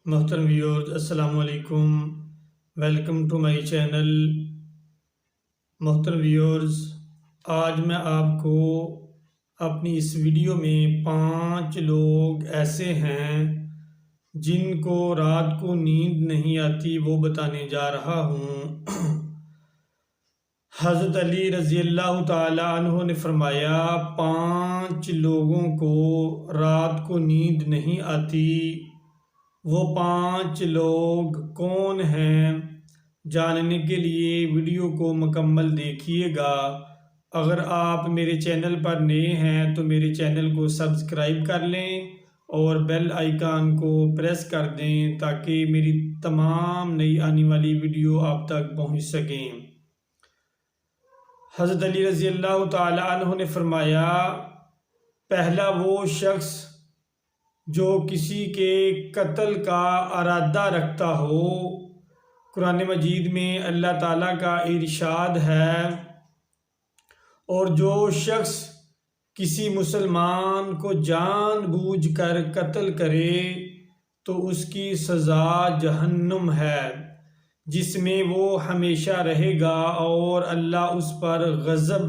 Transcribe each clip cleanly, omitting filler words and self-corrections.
محترم ویورز، السلام علیکم، ویلکم ٹو مائی چینل۔ محترم ویورز، آج میں آپ کو اپنی اس ویڈیو میں 5 لوگ ایسے ہیں جن کو رات کو نیند نہیں آتی وہ بتانے جا رہا ہوں۔ حضرت علی رضی اللہ تعالیٰ عنہ نے فرمایا 5 لوگوں کو رات کو نیند نہیں آتی۔ وہ 5 لوگ کون ہیں؟ جاننے کے لیے ویڈیو کو مکمل دیکھیے گا۔ اگر آپ میرے چینل پر نئے ہیں تو میرے چینل کو سبسکرائب کر لیں اور بیل آئیکن کو پریس کر دیں تاکہ میری تمام نئی آنے والی ویڈیو آپ تک پہنچ سکیں۔ حضرت علی رضی اللہ تعالی عنہ نے فرمایا، پہلا وہ شخص جو کسی کے قتل کا ارادہ رکھتا ہو۔ قرآن مجید میں اللہ تعالیٰ کا ارشاد ہے، اور جو شخص کسی مسلمان کو جان بوجھ کر قتل کرے تو اس کی سزا جہنم ہے، جس میں وہ ہمیشہ رہے گا، اور اللہ اس پر غضب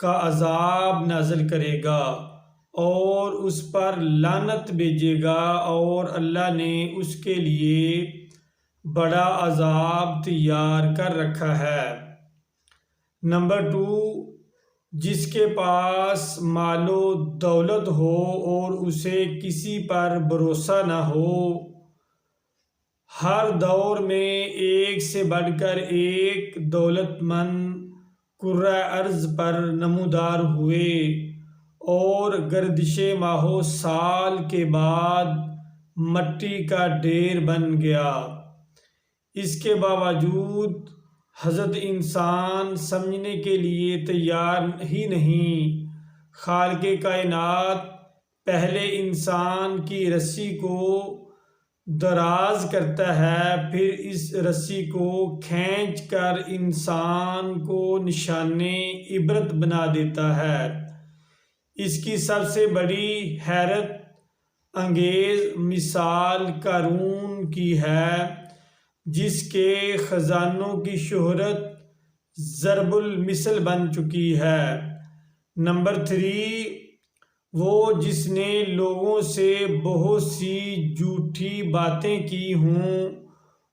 کا عذاب نازل کرے گا اور اس پر لعنت بھیجے گا، اور اللہ نے اس کے لیے بڑا عذاب تیار کر رکھا ہے۔ نمبر 2، جس کے پاس مال و دولت ہو اور اسے کسی پر بھروسہ نہ ہو۔ ہر دور میں ایک سے بڑھ کر ایک دولت مند کرۂ ارض پر نمودار ہوئے، اور گردش ماہ و سال کے بعد مٹی کا ڈھیر بن گیا۔ اس کے باوجود حضرت انسان سمجھنے کے لیے تیار ہی نہیں۔ خالق کائنات پہلے انسان کی رسی کو دراز کرتا ہے، پھر اس رسی کو کھینچ کر انسان کو نشان عبرت بنا دیتا ہے۔ اس کی سب سے بڑی حیرت انگیز مثال قارون کی ہے، جس کے خزانوں کی شہرت ضرب المثل بن چکی ہے۔ نمبر 3، وہ جس نے لوگوں سے بہت سی جھوٹی باتیں کی ہوں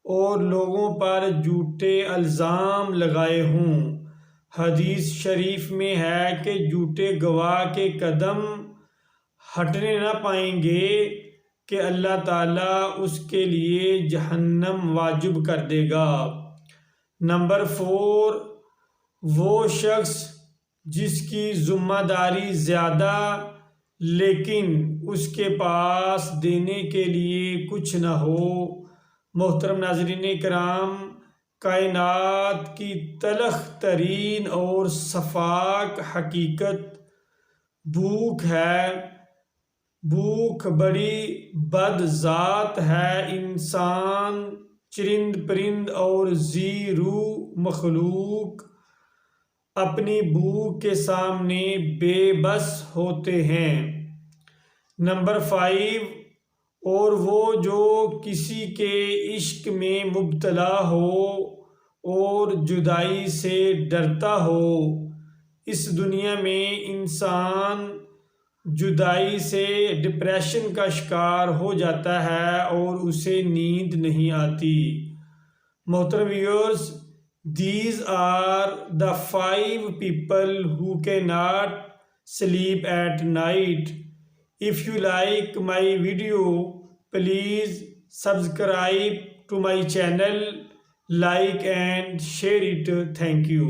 اور لوگوں پر جھوٹے الزام لگائے ہوں۔ حدیث شریف میں ہے کہ جھوٹے گواہ کے قدم ہٹنے نہ پائیں گے کہ اللہ تعالیٰ اس کے لیے جہنم واجب کر دے گا۔ نمبر 4، وہ شخص جس کی ذمہ داری زیادہ لیکن اس کے پاس دینے کے لیے کچھ نہ ہو۔ محترم ناظرین کرام، کائنات کی تلخ ترین اور شفاف حقیقت بھوک ہے۔ بھوک بڑی بد ذات ہے۔ انسان، چرند پرند اور ذی روح مخلوق اپنی بھوک کے سامنے بے بس ہوتے ہیں۔ نمبر 5، اور وہ جو کسی کے عشق میں مبتلا ہو اور جدائی سے ڈرتا ہو۔ اس دنیا میں انسان جدائی سے ڈپریشن کا شکار ہو جاتا ہے اور اسے نیند نہیں آتی۔ محترم viewers, these are the 5 people who cannot sleep at night. If you like my video, please subscribe to my channel, like and share it. Thank you.